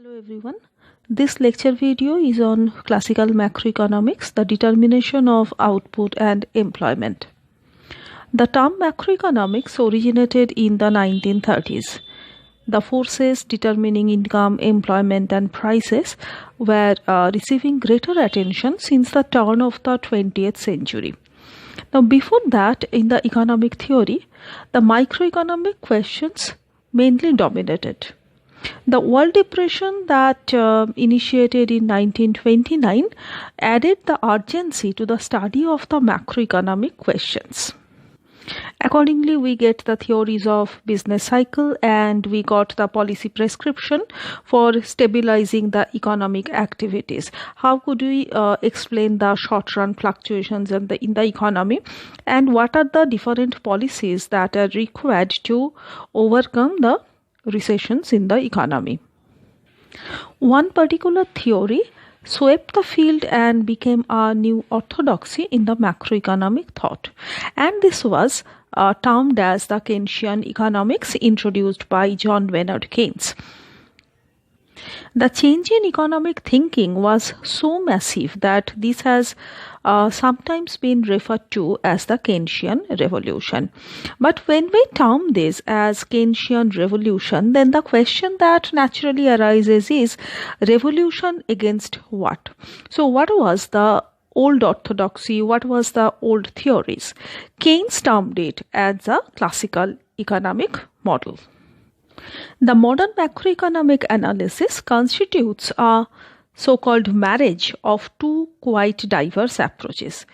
Hello everyone. This lecture video is on classical macroeconomics, the determination of output and employment. The term macroeconomics originated in the 1930s. The forces determining income, employment and prices were receiving greater attention since the turn of the 20th century. Now before that, in the economic theory, the microeconomic questions mainly dominated. The World Depression that initiated in 1929 added the urgency to the study of the macroeconomic questions. Accordingly, we get the theories of business cycle and we got the policy prescription for stabilizing the economic activities. How could we explain the short-run fluctuations in the economy, and what are the different policies that are required to overcome the recessions in the economy? One particular theory swept the field and became a new orthodoxy in the macroeconomic thought, and this was termed as the Keynesian economics, introduced by John Maynard Keynes. The change in economic thinking was so massive that this has sometimes been referred to as the Keynesian revolution. But when we term this as Keynesian revolution, then the question that naturally arises is revolution against what? So what was the old orthodoxy? What was the old theories? Keynes termed it as a classical economic model. The modern macroeconomic analysis constitutes a so-called marriage of two quite diverse approaches.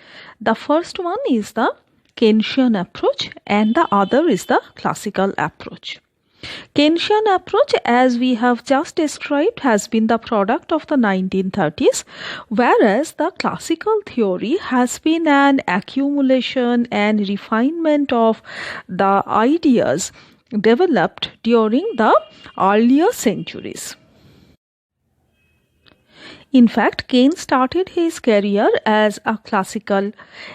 The first one is the Keynesian approach and the other is the classical approach. Keynesian approach, as we have just described, has been the product of the 1930s, whereas the classical theory has been an accumulation and refinement of the ideas developed during the earlier centuries. In fact, Keynes started his career as a classical,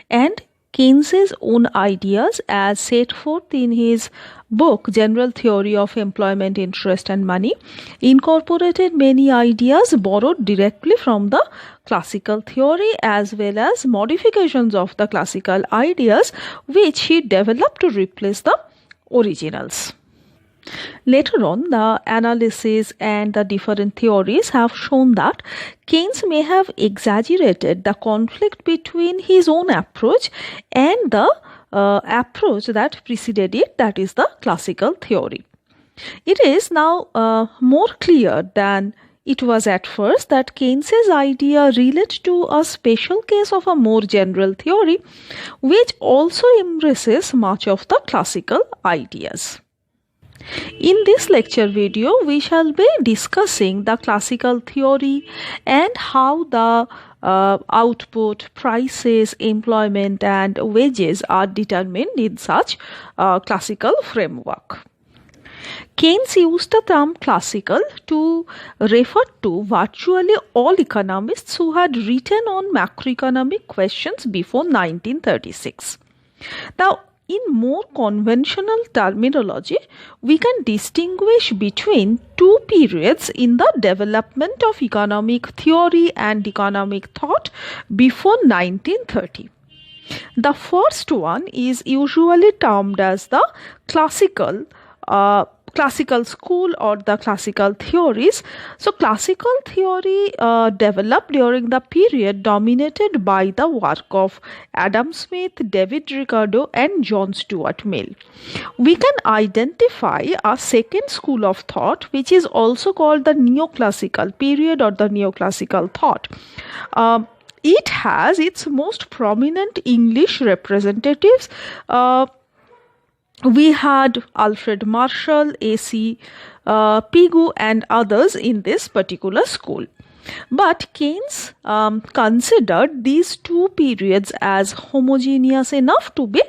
and Keynes's own ideas, as set forth in his book General Theory of Employment, Interest and Money, incorporated many ideas borrowed directly from the classical theory as well as modifications of the classical ideas which he developed to replace the originals. Later on, the analysis and the different theories have shown that Keynes may have exaggerated the conflict between his own approach and the approach that preceded it, that is the classical theory. It is now more clear than it was at first that Keynes's idea relates to a special case of a more general theory which also embraces much of the classical ideas. In this lecture video, we shall be discussing the classical theory and how the output, prices, employment and wages are determined in such classical framework. Keynes used the term classical to refer to virtually all economists who had written on macroeconomic questions before 1936. Now, in more conventional terminology, we can distinguish between two periods in the development of economic theory and economic thought before 1930. The first one is usually termed as the classical school or the classical theories. So classical theory developed during the period dominated by the work of Adam Smith, David Ricardo and John Stuart Mill. We can identify a second school of thought which is also called the neoclassical period or the neoclassical thought. It has its most prominent English representatives. We had Alfred Marshall, A.C. Pigou and others in this particular school. But Keynes considered these two periods as homogeneous enough to be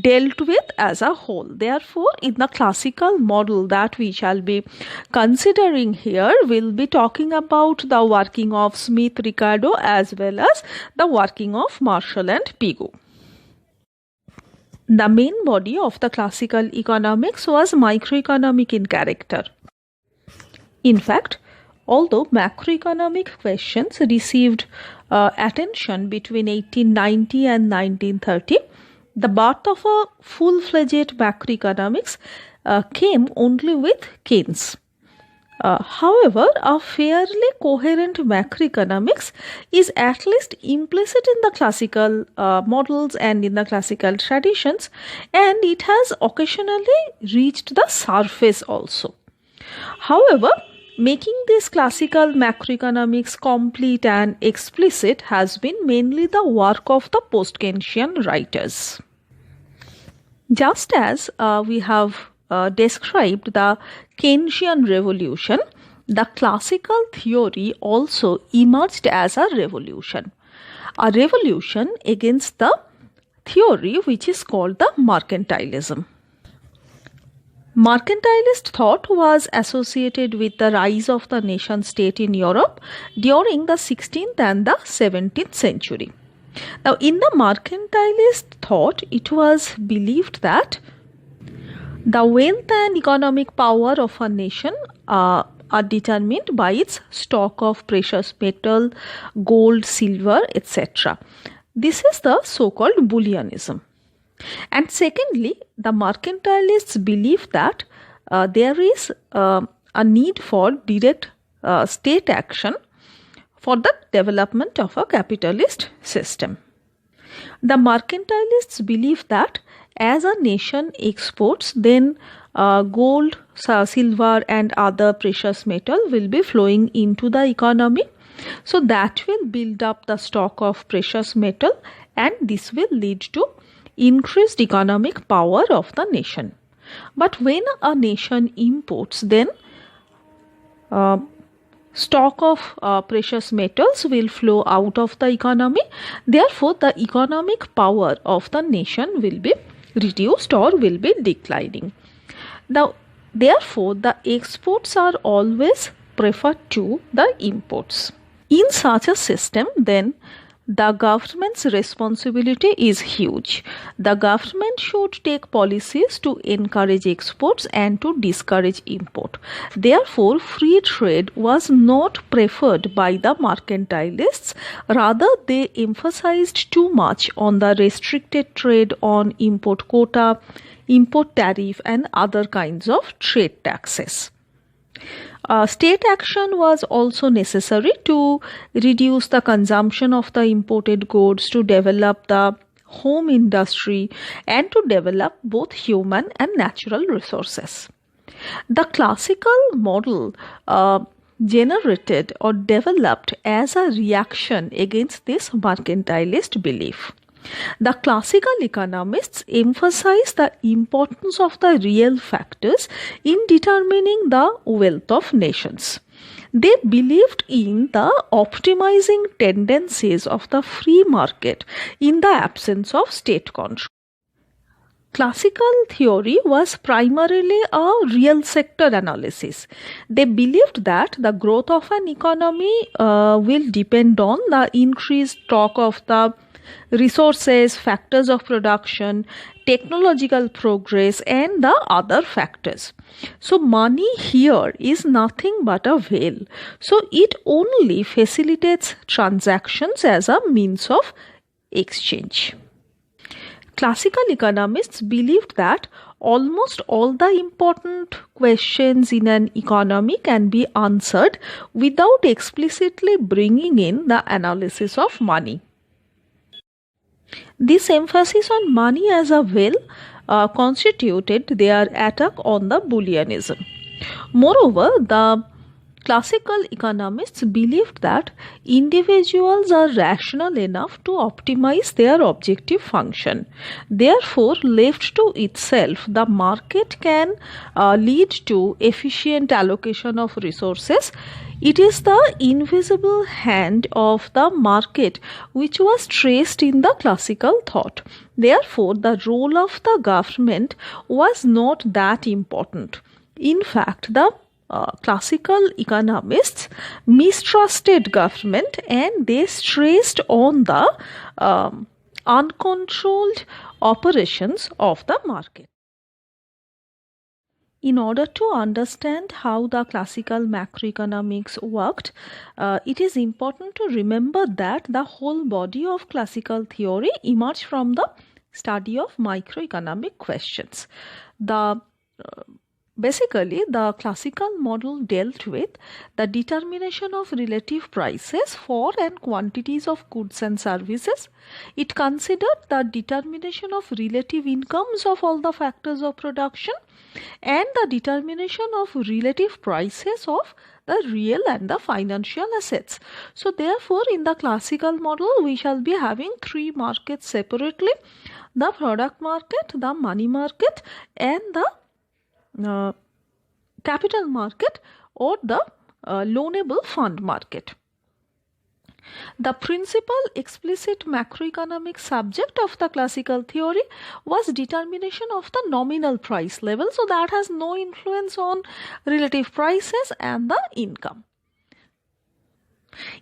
dealt with as a whole. Therefore, in the classical model that we shall be considering here, we'll be talking about the working of Smith, Ricardo as well as the working of Marshall and Pigou. The main body of the classical economics was microeconomic in character. In fact, Although macroeconomic questions received attention between 1890 and 1930, the birth of a full-fledged macroeconomics came only with Keynes. However, a fairly coherent macroeconomics is at least implicit in the classical models and in the classical traditions, and it has occasionally reached the surface also. However, making this classical macroeconomics complete and explicit has been mainly the work of the post-Keynesian writers. Just as we have described the Keynesian revolution, the classical theory also emerged as a revolution against the theory which is called the mercantilism. Mercantilist thought was associated with the rise of the nation state in Europe during the 16th and the 17th century. Now, in the mercantilist thought, it was believed that the wealth and economic power of a nation are determined by its stock of precious metal, gold, silver, etc. This is the so-called Bullionism. And secondly, the mercantilists believe that there is a need for direct state action for the development of a capitalist system. The mercantilists believe that as a nation exports, then gold, silver and other precious metal will be flowing into the economy. So that will build up the stock of precious metal, and this will lead to increased economic power of the nation. But when a nation imports, then stock of precious metals will flow out of the economy. Therefore, the economic power of the nation will be reduced or will be declining. Now, therefore, the exports are always preferred to the imports. In such a system, then, the government's responsibility is huge. The government should take policies to encourage exports and to discourage import. Therefore, free trade was not preferred by the mercantilists. Rather, they emphasized too much on the restricted trade, on import quota, import tariff and other kinds of trade taxes. State action was also necessary to reduce the consumption of the imported goods, to develop the home industry and to develop both human and natural resources. The classical model generated or developed as a reaction against this mercantilist belief. The classical economists emphasize the importance of the real factors in determining the wealth of nations. They believed in the optimizing tendencies of the free market in the absence of state control. Classical theory was primarily a real sector analysis. They believed that the growth of an economy will depend on the increased stock of the resources, factors of production, technological progress and the other factors. So money here is nothing but a veil. So it only facilitates transactions as a means of exchange. Classical economists believed that almost all the important questions in an economy can be answered without explicitly bringing in the analysis of money. This emphasis on money as a veil constituted their attack on the Bullionism. Moreover, the classical economists believed that individuals are rational enough to optimize their objective function. Therefore, left to itself, the market can lead to efficient allocation of resources. It is the invisible hand of the market which was traced in the classical thought. Therefore, the role of the government was not that important. In fact, the classical economists mistrusted government and they stressed on the uncontrolled operations of the market. In order to understand how the classical macroeconomics worked, it is important to remember that the whole body of classical theory emerged from the study of microeconomic questions. Basically, the classical model dealt with the determination of relative prices for and quantities of goods and services. It considered the determination of relative incomes of all the factors of production and the determination of relative prices of the real and the financial assets. So, therefore, in the classical model, we shall be having three markets separately: the product market, the money market, and the capital market or the loanable fund market. The principal explicit macroeconomic subject of the classical theory was determination of the nominal price level, so that has no influence on relative prices and the income.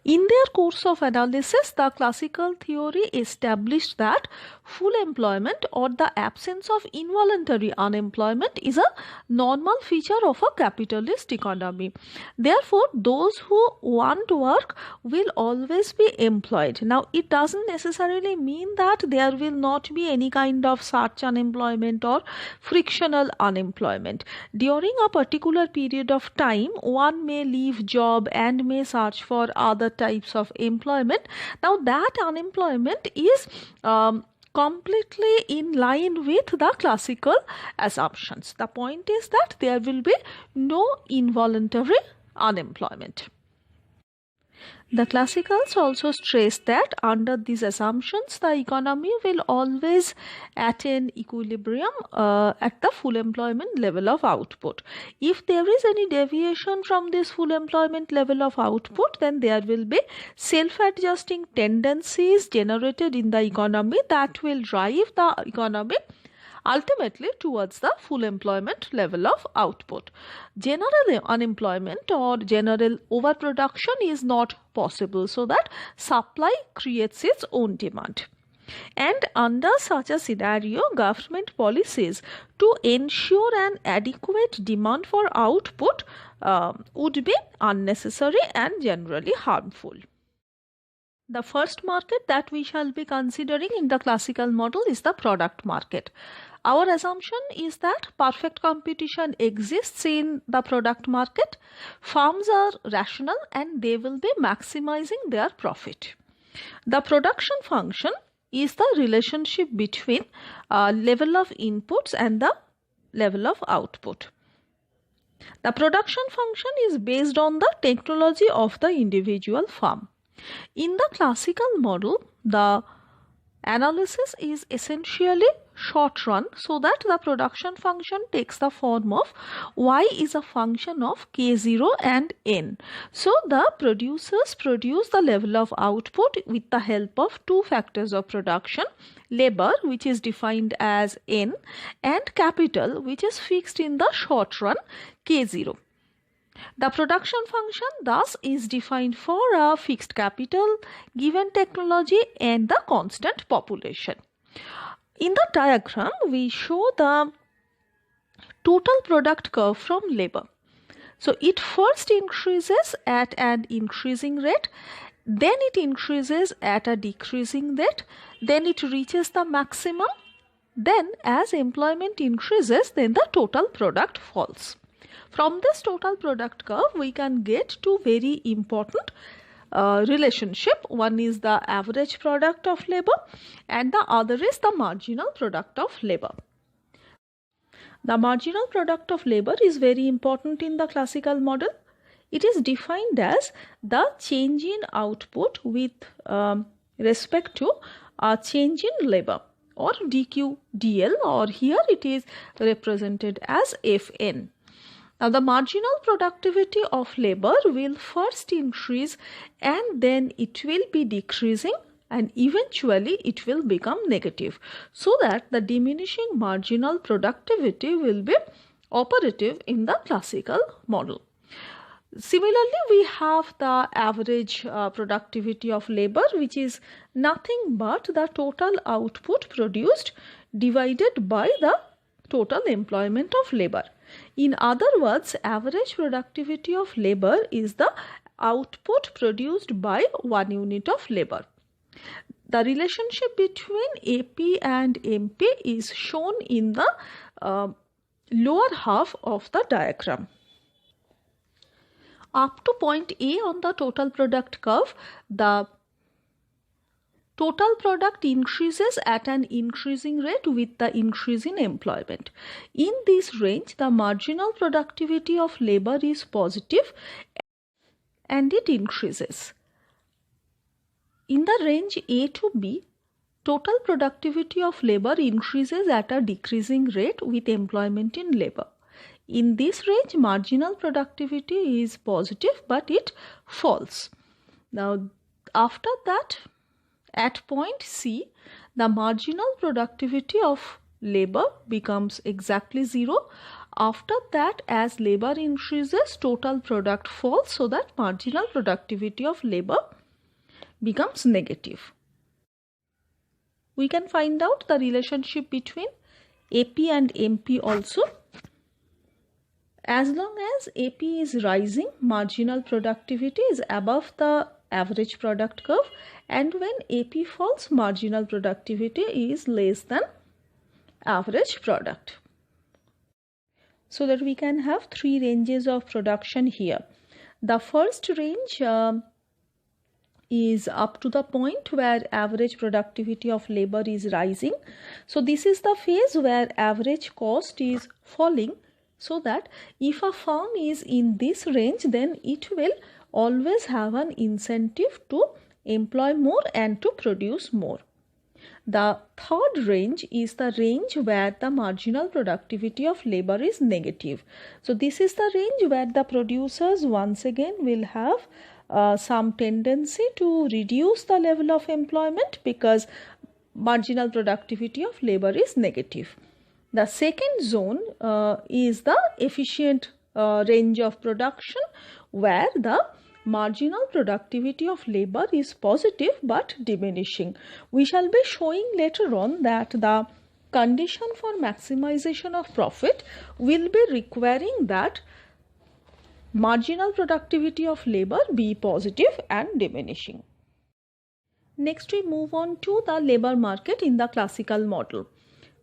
In their course of analysis, the classical theory established that full employment or the absence of involuntary unemployment is a normal feature of a capitalist economy. Therefore, those who want work will always be employed. Now, it doesn't necessarily mean that there will not be any kind of such unemployment or frictional unemployment. During a particular period of time, one may leave job and may search for other types of employment. Now that unemployment is completely in line with the classical assumptions. The point is that there will be no involuntary unemployment. The classicals also stress that under these assumptions, the economy will always attain equilibrium at the full employment level of output. If there is any deviation from this full employment level of output, then there will be self-adjusting tendencies generated in the economy that will drive the economy ultimately towards the full employment level of output. General unemployment or general overproduction is not possible, so that supply creates its own demand. And under such a scenario, government policies to ensure an adequate demand for output would be unnecessary and generally harmful. The first market that we shall be considering in the classical model is the product market. Our assumption is that perfect competition exists in the product market. Firms are rational and they will be maximizing their profit. The production function is the relationship between level of inputs and the level of output. The production function is based on the technology of the individual firm. In the classical model, the analysis is essentially short run, so that the production function takes the form of y is a function of k0 and n. So the producers produce the level of output with the help of two factors of production: labor, which is defined as n, and capital, which is fixed in the short run, k0. The production function thus is defined for a fixed capital, given technology, and the constant population. In the diagram, we show the total product curve from labor. So it first increases at an increasing rate, then it increases at a decreasing rate, then it reaches the maximum, then as employment increases, then the total product falls. From this total product curve, we can get two very important relationship. One is the average product of labor and the other is the marginal product of labor. The marginal product of labor is very important in the classical model. It is defined as the change in output with respect to a change in labor, or DQDL, or here it is represented as FN. Now, the marginal productivity of labor will first increase and then it will be decreasing and eventually it will become negative, so that the diminishing marginal productivity will be operative in the classical model. Similarly, we have the average productivity of labor, which is nothing but the total output produced divided by the total employment of labor. In other words, average productivity of labor is the output produced by 1 unit of labor. The relationship between AP and MP is shown in the lower half of the diagram. Up to point A on the total product curve, the total product increases at an increasing rate with the increase in employment. In this range, the marginal productivity of labor is positive and it increases. In the range A to B, total productivity of labor increases at a decreasing rate with employment in labor. In this range, marginal productivity is positive but it falls. Now, after that, at point C, the marginal productivity of labor becomes exactly 0. After that, as labor increases, total product falls, so that marginal productivity of labor becomes negative. We can find out the relationship between AP and MP also. As long as AP is rising, marginal productivity is above the average product curve, and when AP falls, marginal productivity is less than average product. So that we can have 3 ranges of production here. The first range is up to the point where average productivity of labor is rising. So this is the phase where average cost is falling, so that if a firm is in this range, then it will always have an incentive to employ more and to produce more. The third range is the range where the marginal productivity of labor is negative. So this is the range where the producers once again will have some tendency to reduce the level of employment because marginal productivity of labor is negative. The second zone is the efficient range of production, where the marginal productivity of labor is positive but diminishing. We shall be showing later on that the condition for maximization of profit will be requiring that marginal productivity of labor be positive and diminishing. Next, we move on to the labor market in the classical model.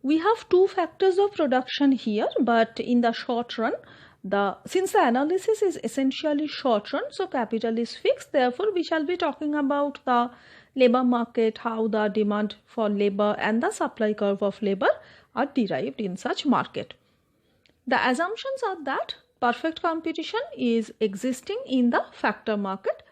We have 2 factors of production here, but in the short run, since the analysis is essentially short run, so capital is fixed. Therefore, we shall be talking about the labor market, how the demand for labor and the supply curve of labor are derived in such market. The assumptions are that perfect competition is existing in the factor market.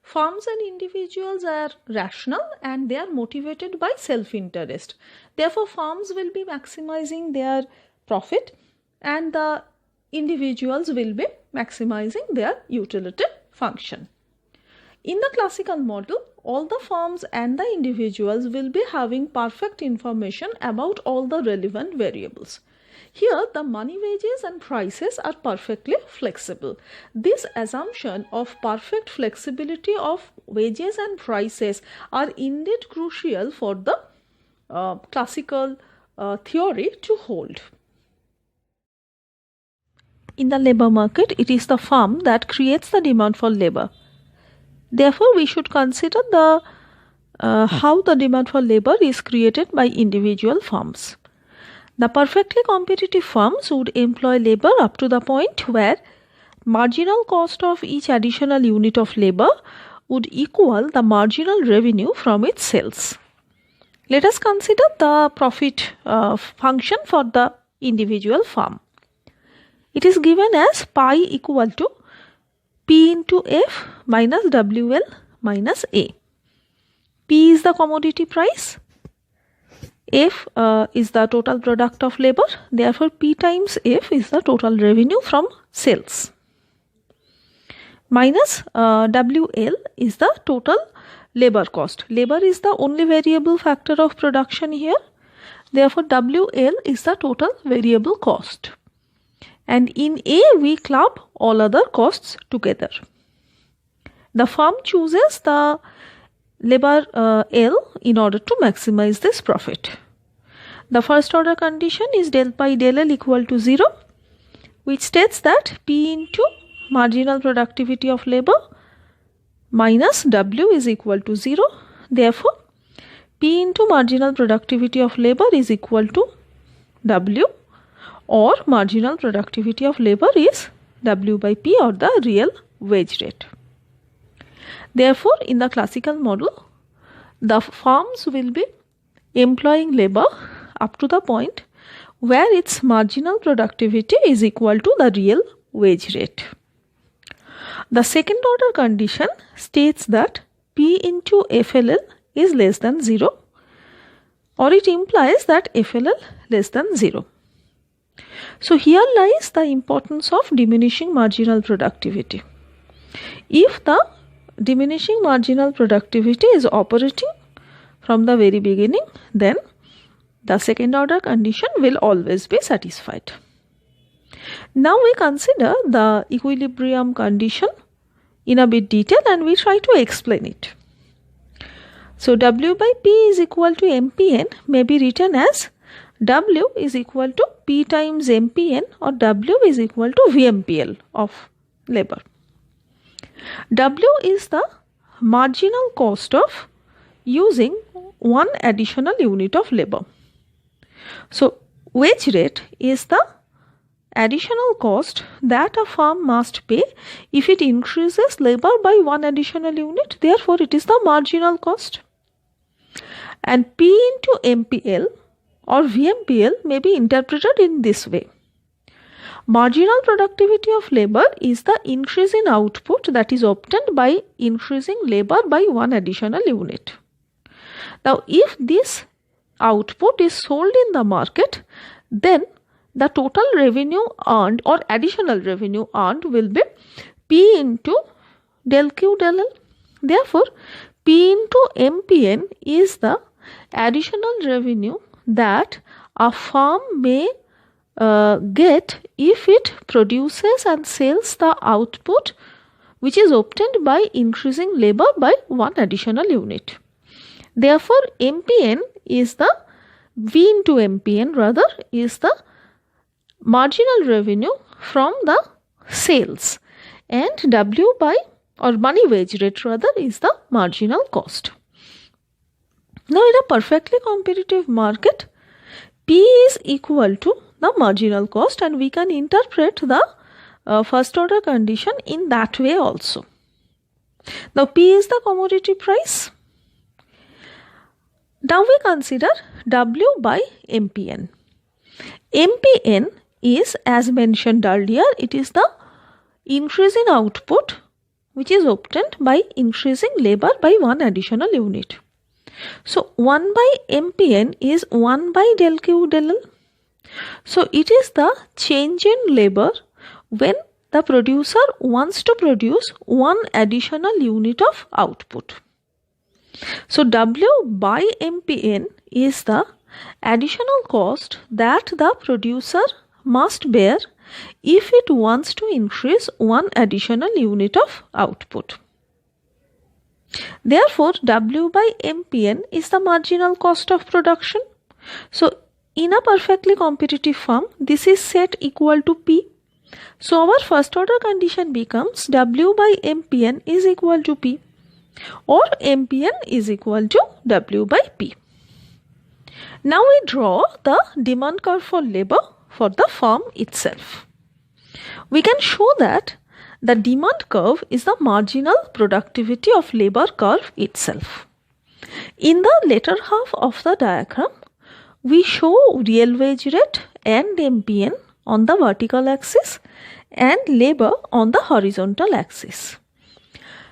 Firms and individuals are rational and they are motivated by self-interest. Therefore, firms will be maximizing their profit and the individuals will be maximizing their utility function. In the classical model, all the firms and the individuals will be having perfect information about all the relevant variables. Here, the money, wages and prices are perfectly flexible. This assumption of perfect flexibility of wages and prices are indeed crucial for the classical theory to hold. In the labor market, it is the firm that creates the demand for labor. Therefore, we should consider how the demand for labor is created by individual firms. The perfectly competitive firms would employ labor up to the point where marginal cost of each additional unit of labor would equal the marginal revenue from its sales. Let us consider the profit function for the individual firm. It is given as pi equal to P into F minus WL minus A. P is the commodity price. F is the total product of labor. Therefore, P times F is the total revenue from sales. Minus WL is the total labor cost. Labor is the only variable factor of production here. Therefore, WL is the total variable cost. And in A, we club all other costs together. The firm chooses the labor L in order to maximize this profit. The first order condition is del pi del L equal to 0. which states that P into marginal productivity of labor minus W is equal to 0. Therefore, P into marginal productivity of labor is equal to W, or marginal productivity of labor is W by P, or the real wage rate. Therefore, in the classical model, the firms will be employing labor up to the point where its marginal productivity is equal to the real wage rate. The second order condition states that P into FLL is less than 0, or it implies that FLL less than 0. So here lies the importance of diminishing marginal productivity. If the diminishing marginal productivity is operating from the very beginning, then the second order condition will always be satisfied. Now we consider the equilibrium condition in a bit detail and we try to explain it. So W by P is equal to MPN may be written as W is equal to P times MPN, or W is equal to VMPL of labor. W is the marginal cost of using one additional unit of labor. So wage rate is the additional cost that a firm must pay if it increases labor by one additional unit. Therefore, it is the marginal cost. And P into MPL or VMPL may be interpreted in this way. Marginal productivity of labor is the increase in output that is obtained by increasing labor by one additional unit. Now, if this output is sold in the market, then the total revenue earned or additional revenue earned will be P into del Q del L. Therefore, P into MPN is the additional revenue that a firm may get if it produces and sells the output which is obtained by increasing labor by one additional unit. Therefore, MPN is the V into MPN rather is the marginal revenue from the sales, and W by or money wage rate rather is the marginal cost. Now, in a perfectly competitive market, P is equal to the marginal cost, and we can interpret the first order condition in that way also. Now, P is the commodity price. Now we consider W by MPN. MPN is, as mentioned earlier, it is the increase in output which is obtained by increasing labor by one additional unit. So 1 by MPN is 1 by del Q del L. So it is the change in labor when the producer wants to produce one additional unit of output. So W by MPN is the additional cost that the producer must bear if it wants to increase one additional unit of output. Therefore, W by MPN is the marginal cost of production. So, in a perfectly competitive firm, this is set equal to P. So, our first order condition becomes W by MPN is equal to P, or MPN is equal to W by P. Now, we draw the demand curve for labor for the firm itself. We can show that the demand curve is the marginal productivity of labor curve itself. In the later half of the diagram, we show real wage rate and MPN on the vertical axis and labor on the horizontal axis.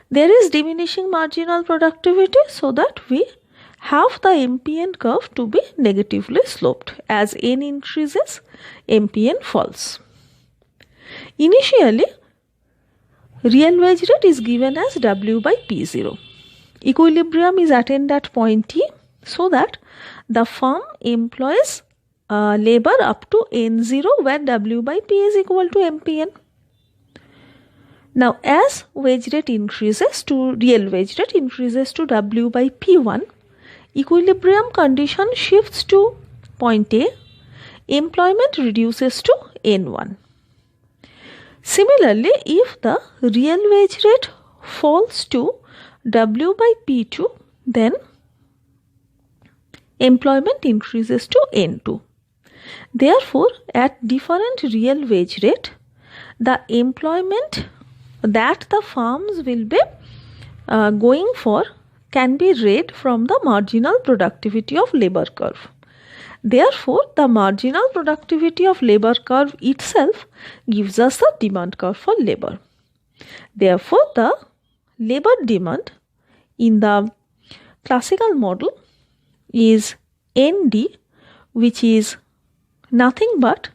There is diminishing marginal productivity so that we have the MPN curve to be negatively sloped. As N increases, MPN falls. Initially, real wage rate is given as W by P0. Equilibrium is attained at point T so that the firm employs labor up to N0 where W by P is equal to MPN. Now, as wage rate increases to real wage rate increases to W by P1, equilibrium condition shifts to point A, employment reduces to N1. Similarly, if the real wage rate falls to W by P2, then employment increases to N2. Therefore, at different real wage rate, the employment that the firms will be going for can be read from the marginal productivity of labor curve. Therefore, the marginal productivity of labor curve itself gives us the demand curve for labor. Therefore, the labor demand in the classical model is ND, which is nothing but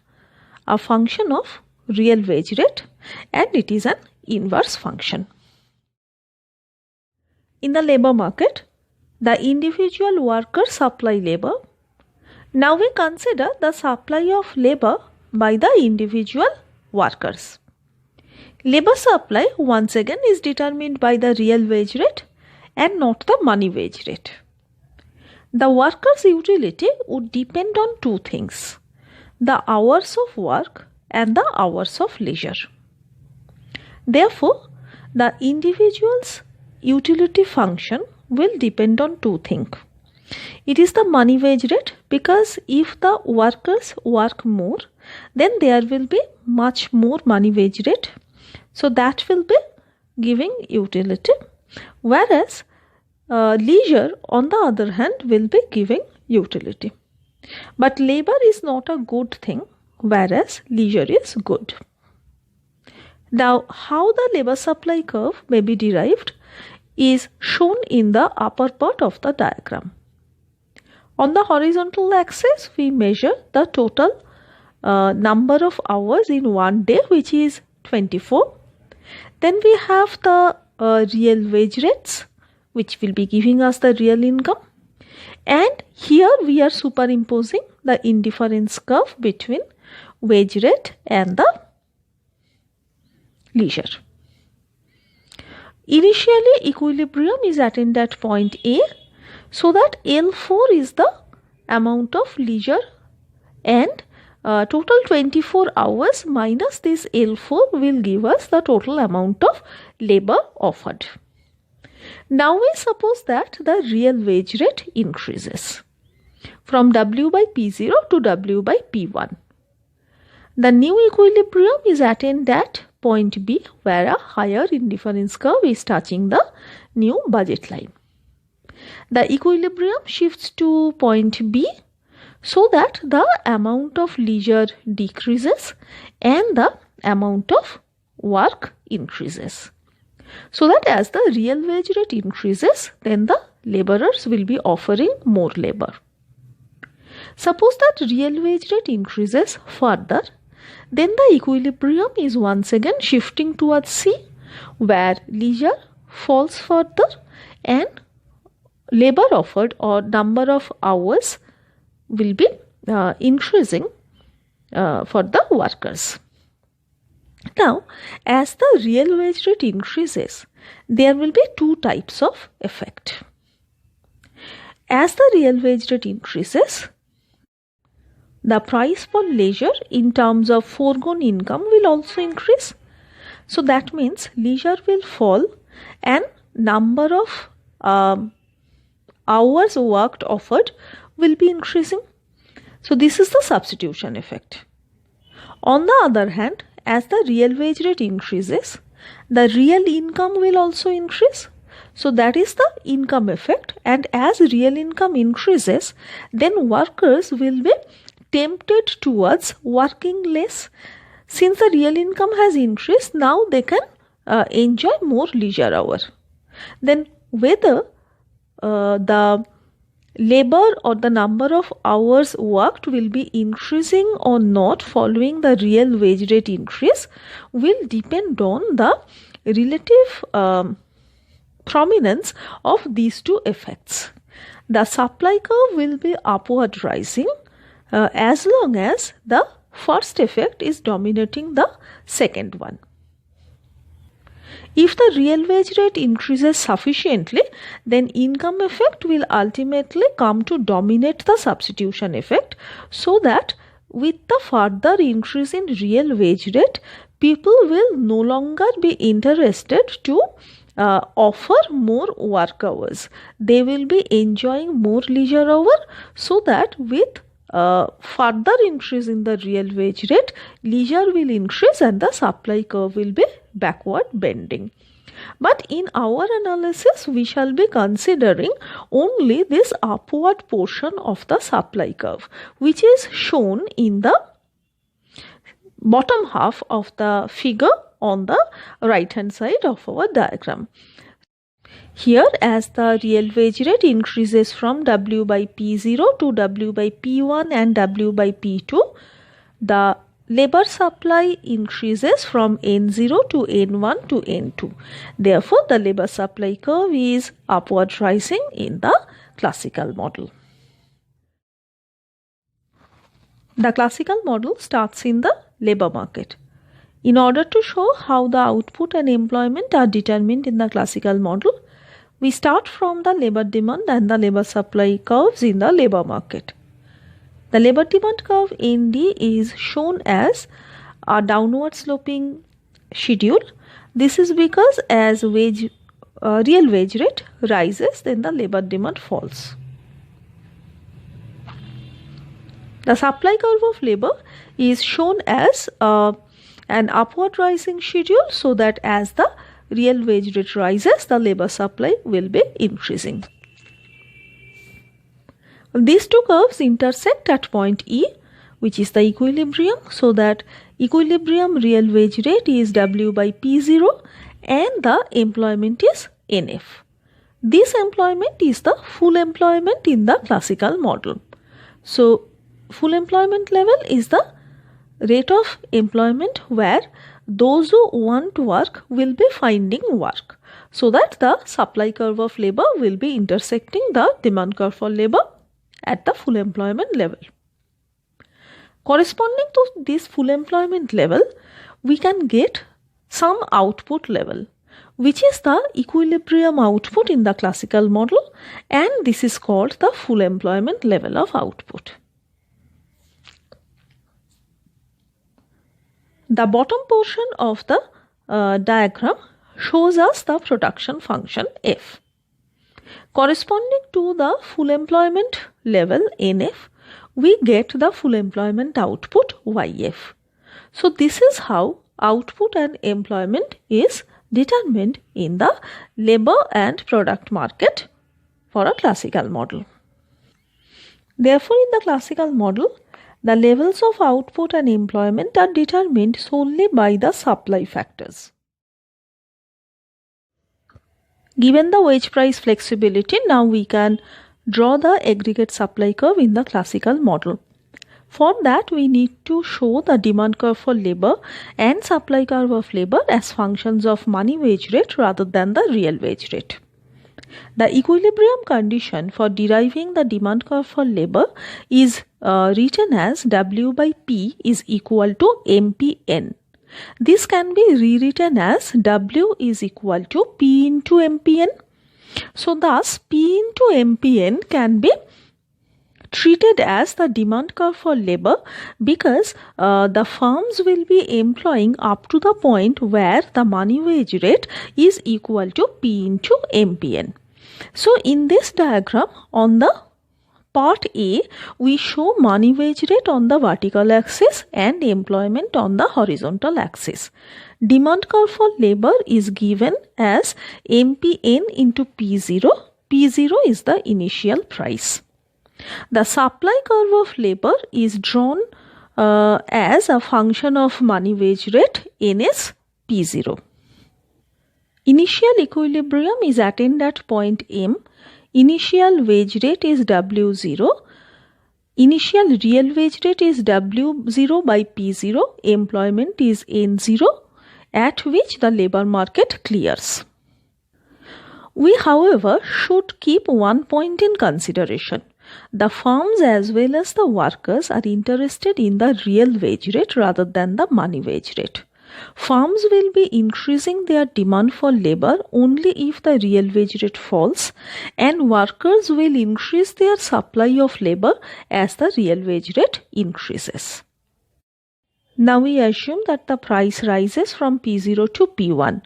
a function of real wage rate, and it is an inverse function. In the labor market, the individual workers supply labor. Now we consider the supply of labor by the individual workers. Labor supply once again is determined by the real wage rate and not the money wage rate. The worker's utility would depend on two things: the hours of work and the hours of leisure. Therefore, the individual's utility function will depend on two things. It is the money wage rate, because if the workers work more, then there will be much more money wage rate. So that will be giving utility, whereas leisure on the other hand will be giving utility. But labor is not a good thing, whereas leisure is good. Now, how the labor supply curve may be derived is shown in the upper part of the diagram. On the horizontal axis, we measure the total number of hours in one day, which is 24. Then we have the real wage rates, which will be giving us the real income. And here we are superimposing the indifference curve between wage rate and the leisure. Initially, equilibrium is attained at point A, so that L4 is the amount of leisure, and total 24 hours minus this L4 will give us the total amount of labor offered. Now we suppose that the real wage rate increases from W by P0 to W by P1. The new equilibrium is attained at point B, where a higher indifference curve is touching the new budget line. The equilibrium shifts to point B, so that the amount of leisure decreases and the amount of work increases. So that as the real wage rate increases, then the laborers will be offering more labor. Suppose that real wage rate increases further, then the equilibrium is once again shifting towards C, where leisure falls further and labor offered or number of hours will be increasing for the workers. Now, as the real wage rate increases, there will be two types of effect. As the real wage rate increases, the price for leisure in terms of foregone income will also increase. So that means leisure will fall and number of hours worked offered will be increasing. So this is the substitution effect. On the other hand, as the real wage rate increases, the real income will also increase. So that is the income effect, and as real income increases, then workers will be tempted towards working less. Since the real income has increased, now they can enjoy more leisure hour. Then whether the labor or the number of hours worked will be increasing or not following the real wage rate increase will depend on the relative prominence of these two effects. The supply curve will be upward rising as long as the first effect is dominating the second one. If the real wage rate increases sufficiently, then income effect will ultimately come to dominate the substitution effect, so that with the further increase in real wage rate, people will no longer be interested to offer more work hours. They will be enjoying more leisure hour, so that with further increase in the real wage rate, leisure will increase and the supply curve will be backward bending. But in our analysis, we shall be considering only this upward portion of the supply curve, which is shown in the bottom half of the figure on the right hand side of our diagram. Here, as the real wage rate increases from W by P0 to W by P1 and W by P2, the labor supply increases from N0 to N1 to N2. Therefore, the labor supply curve is upward rising in the classical model. The classical model starts in the labor market. In order to show how the output and employment are determined in the classical model, we start from the labor demand and the labor supply curves in the labor market. The labor demand curve ND is shown as a downward sloping schedule. This is because as real wage rate rises, then the labor demand falls. The supply curve of labor is shown as an upward rising schedule, so that as the real wage rate rises, the labor supply will be increasing. These two curves intersect at point E, which is the equilibrium, so that equilibrium real wage rate is W by P0 and the employment is NF. This employment is the full employment in the classical model. So, full employment level is the rate of employment where those who want work will be finding work, so that the supply curve of labor will be intersecting the demand curve for labor at the full employment level. Corresponding to this full employment level, we can get some output level, which is the equilibrium output in the classical model, and this is called the full employment level of output. The bottom portion of the diagram shows us the production function F. Corresponding to the full employment level NF, we get the full employment output YF. So, this is how output and employment is determined in the labor and product market for a classical model. Therefore, in the classical model, the levels of output and employment are determined solely by the supply factors. Given the wage price flexibility, now we can draw the aggregate supply curve in the classical model. For that, we need to show the demand curve for labor and supply curve of labor as functions of money wage rate rather than the real wage rate. The equilibrium condition for deriving the demand curve for labor is written as W by P is equal to MPN. This can be rewritten as W is equal to P into MPN. So, thus P into MPN can be treated as the demand curve for labor, because the firms will be employing up to the point where the money wage rate is equal to P into MPN. So, in this diagram on the part A, we show money wage rate on the vertical axis and employment on the horizontal axis. Demand curve for labor is given as MPN into P0. P0 is the initial price. The supply curve of labor is drawn as a function of money wage rate NS P0. Initial equilibrium is attained at point M. Initial wage rate is W0. Initial real wage rate is W0 by P0. Employment is N0, at which the labor market clears. We, however, should keep one point in consideration. The firms as well as the workers are interested in the real wage rate rather than the money wage rate. Firms will be increasing their demand for labor only if the real wage rate falls, and workers will increase their supply of labor as the real wage rate increases. Now we assume that the price rises from P0 to P1.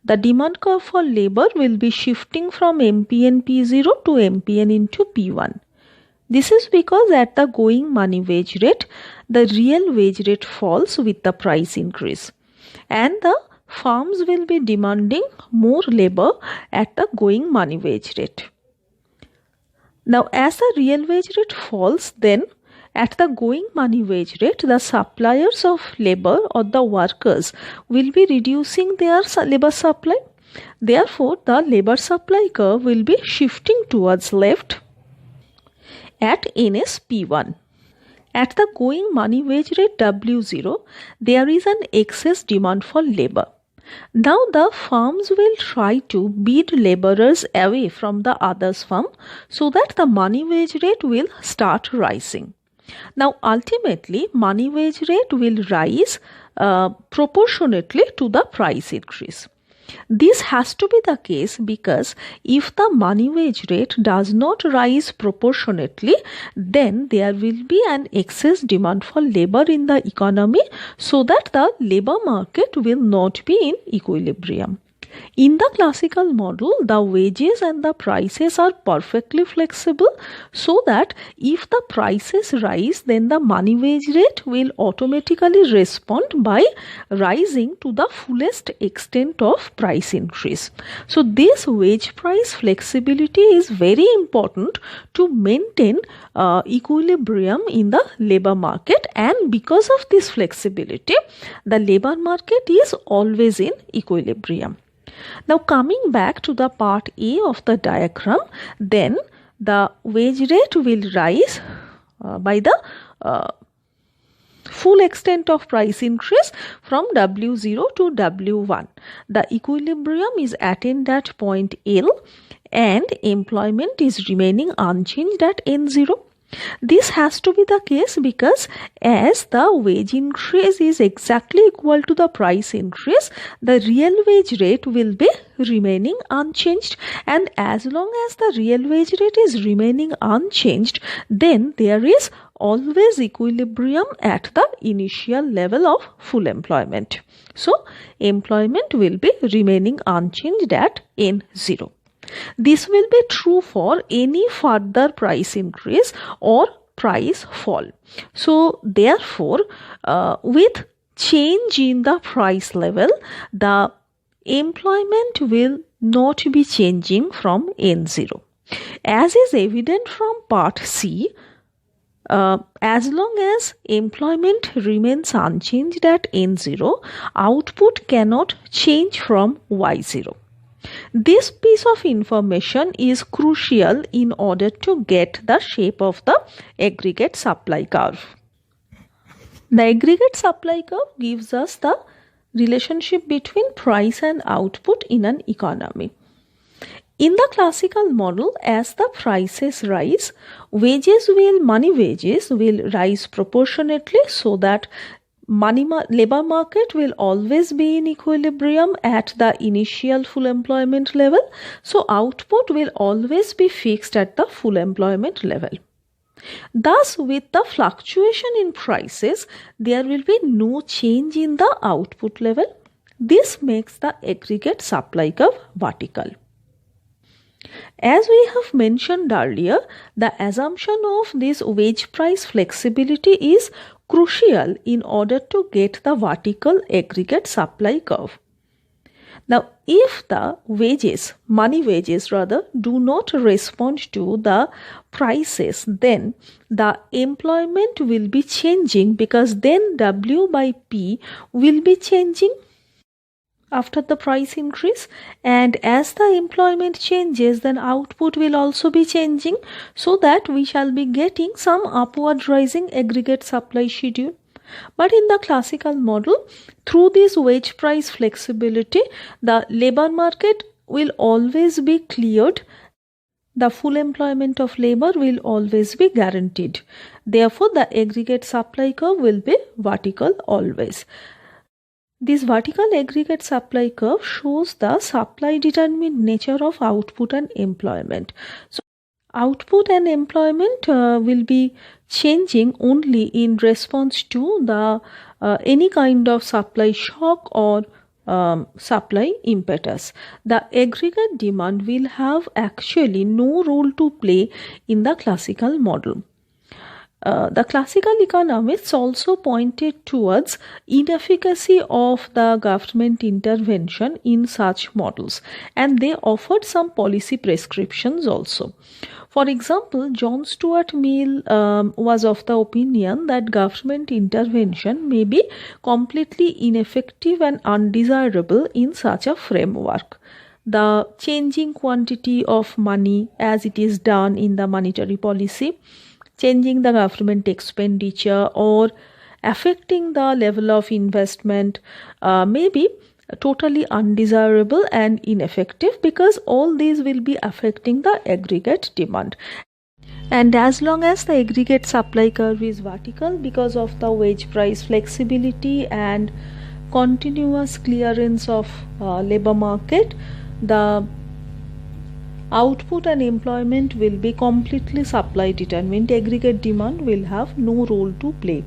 The demand curve for labor will be shifting from MPN P0 to MPN into P1. This is because at the going money wage rate, the real wage rate falls with the price increase, and the firms will be demanding more labor at the going money wage rate. Now, as the real wage rate falls, then at the going money wage rate, the suppliers of labor or the workers will be reducing their labor supply. Therefore, the labor supply curve will be shifting towards left at NSP1. At the going money wage rate W0, there is an excess demand for labor. Now the firms will try to bid laborers away from the others firm so that the money wage rate will start rising. Now ultimately money wage rate will rise proportionately to the price increase. This has to be the case because if the money wage rate does not rise proportionately, then there will be an excess demand for labor in the economy so that the labor market will not be in equilibrium. In the classical model, the wages and the prices are perfectly flexible so that if the prices rise, then the money wage rate will automatically respond by rising to the fullest extent of price increase. So this wage price flexibility is very important to maintain equilibrium in the labor market, and because of this flexibility, the labor market is always in equilibrium. Now coming back to the part A of the diagram, then the wage rate will rise by the full extent of price increase from W0 to W1. The equilibrium is attained at point L and employment is remaining unchanged at N0. This has to be the case because as the wage increase is exactly equal to the price increase, the real wage rate will be remaining unchanged, and as long as the real wage rate is remaining unchanged, then there is always equilibrium at the initial level of full employment. So employment will be remaining unchanged at N0. This will be true for any further price increase or price fall. So therefore, with change in the price level, the employment will not be changing from N0. As is evident from part C, as long as employment remains unchanged at N0, output cannot change from Y0. This piece of information is crucial in order to get the shape of the aggregate supply curve. The aggregate supply curve gives us the relationship between price and output in an economy. In the classical model, as the prices rise, money wages will rise proportionately so that labor market will always be in equilibrium at the initial full employment level. So output will always be fixed at the full employment level. Thus, with the fluctuation in prices, there will be no change in the output level. This makes the aggregate supply curve vertical. As we have mentioned earlier, the assumption of this wage price flexibility is crucial in order to get the vertical aggregate supply curve. Now, if the money wages do not respond to the prices, then the employment will be changing because then W by P will be changing after the price increase, and as the employment changes, then output will also be changing, so that we shall be getting some upward rising aggregate supply schedule. But in the classical model, through this wage price flexibility, the labor market will always be cleared. The full employment of labor will always be guaranteed. Therefore, the aggregate supply curve will be vertical always. This vertical aggregate supply curve shows the supply determined nature of output and employment. So, output and employment will be changing only in response to the any kind of supply shock or supply impetus. The aggregate demand will have actually no role to play in the classical model. The classical economists also pointed towards inefficacy of the government intervention in such models, and they offered some policy prescriptions also. For example, John Stuart Mill was of the opinion that government intervention may be completely ineffective and undesirable in such a framework. The changing quantity of money as it is done in the monetary policy, changing the government expenditure or affecting the level of investment may be totally undesirable and ineffective, because all these will be affecting the aggregate demand. And as long as the aggregate supply curve is vertical, because of the wage price flexibility and continuous clearance of labor market, the output and employment will be completely supply determined. Aggregate demand will have no role to play.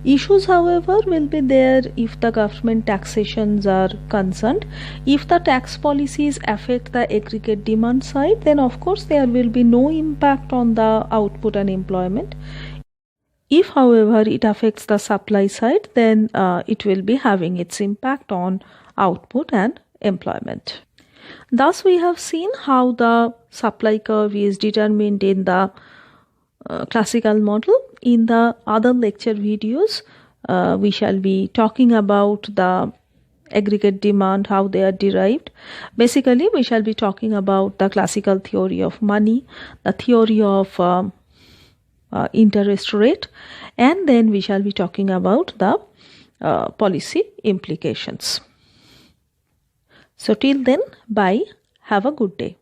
Issues, however, will be there if the government taxations are concerned. If the tax policies affect the aggregate demand side, then of course there will be no impact on the output and employment. If, however, it affects the supply side, then it will be having its impact on output and employment. Thus, we have seen how the supply curve is determined in the classical model. In the other lecture videos, we shall be talking about the aggregate demand, how they are derived. Basically, we shall be talking about the classical theory of money, the theory of interest rate, and then we shall be talking about the policy implications. So till then, bye. Have a good day.